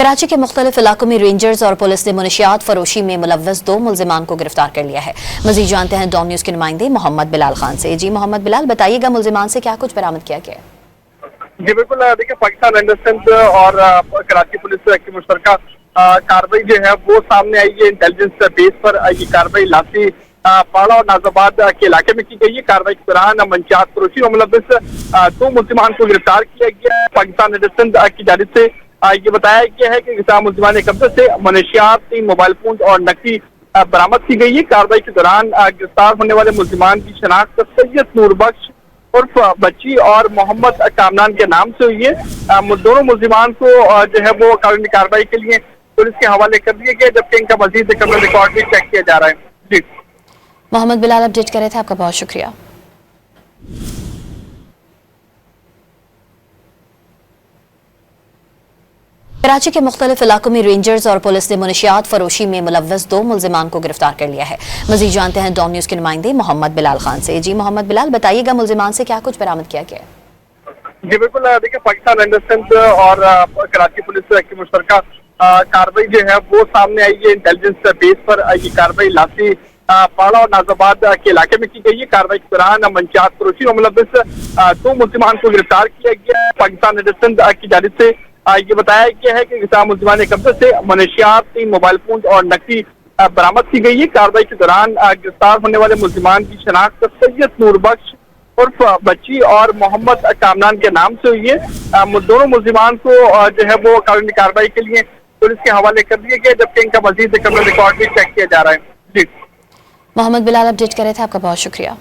कराची के मुख्तलिफ इलाकों में रेंजर्स और पुलिस ने मुनशियात फरोशी में मुलव्वस 2 मुल्जिमान को गिरफ्तार कर लिया है। मजीद जानते हैं डॉन न्यूज के नुमाइंदे मोहम्मद बिलाल खान से। जी मोहम्मद बिलाल, बताइएगा मुल्जिमान से क्या कुछ बरामद किया गया? जी बिल्कुल, देखिए पाकिस्तान रेंजर्स और कराची पुलिस की मुश्तरका कार्रवाई जो है वो सामने आई है। इंटेलिजेंस बेस पर ये कार्रवाई लासी पाड़ा और नाजाबाद के इलाके में की गई है। कार्रवाई के दौरान मंशियात फरोशी में मुलव्वस 2 मुल्जिमान को गिरफ्तार किया गया है। पाकिस्तान रेंजर्स की जानिब से ये बताया गया है कि गिरफ्तार मुल्जिमान के कब्जे से मुनशियात, 3 मोबाइल फोन और नकदी बरामद की गई है। कार्रवाई के दौरान गिरफ्तार होने वाले मुल्जिमान की शनाख्त सैयद नूर बख्श उर्फ बच्ची और मोहम्मद कामरान के नाम से हुई है। दोनों मुल्जिमान को जो है वो कानूनी कार्रवाई के लिए पुलिस के हवाले कर दिया गया, जबकि इनका मजीद क्रिमिनल रिकॉर्ड भी चेक किया जा रहा है। जी मोहम्मद बिलाल अपडेट कर रहे थे, आपका बहुत शुक्रिया। कराची के मुख्तलिफ इलाकों में रेंजर्स और पुलिस ने मुनशियात फरोशी में मुलव्वस 2 मुल्जिमान को गिरफ्तार कर लिया है। मजीद जानते हैं डॉन न्यूज के नुमाइंदे मोहम्मद बिलाल खान से। जी मोहम्मद बिलाल, बताइएगा मुल्जिमान से क्या कुछ बरामद किया गया? जी बिल्कुल, देखिए पाकिस्तान रेंजर्स और कराची पुलिस की मुश्तरका कार्रवाई जो है वो सामने आई है। इंटेलिजेंस बेस पर ये कार्रवाई लासी पाड़ा और नाजाबाद के इलाके में की गई है। कार्रवाई के दौरान मंशियात फरोशी में मुलव्वस 2 मुल्जिमान को गिरफ्तार किया गया है। पाकिस्तान रेंजर्स की जानिब से ये बताया गया है कि गिरफ्तार मुल्जिमान के कब्जे से मुनशियात, 3 मोबाइल फोन और नकदी बरामद की गई है। कार्रवाई के दौरान गिरफ्तार होने वाले मुल्जिमान की शनाख्त सैयद नूर बख्श उर्फ बच्ची और मोहम्मद कामरान के नाम से हुई है। दोनों मुल्जिमान को जो है वो कानूनी कार्रवाई के लिए पुलिस के हवाले कर दिया गया, जबकि इनका मजीद क्रिमिनल रिकॉर्ड भी चेक किया जा रहा है। जी मोहम्मद बिलाल अपडेट कर रहे थे, आपका बहुत शुक्रिया।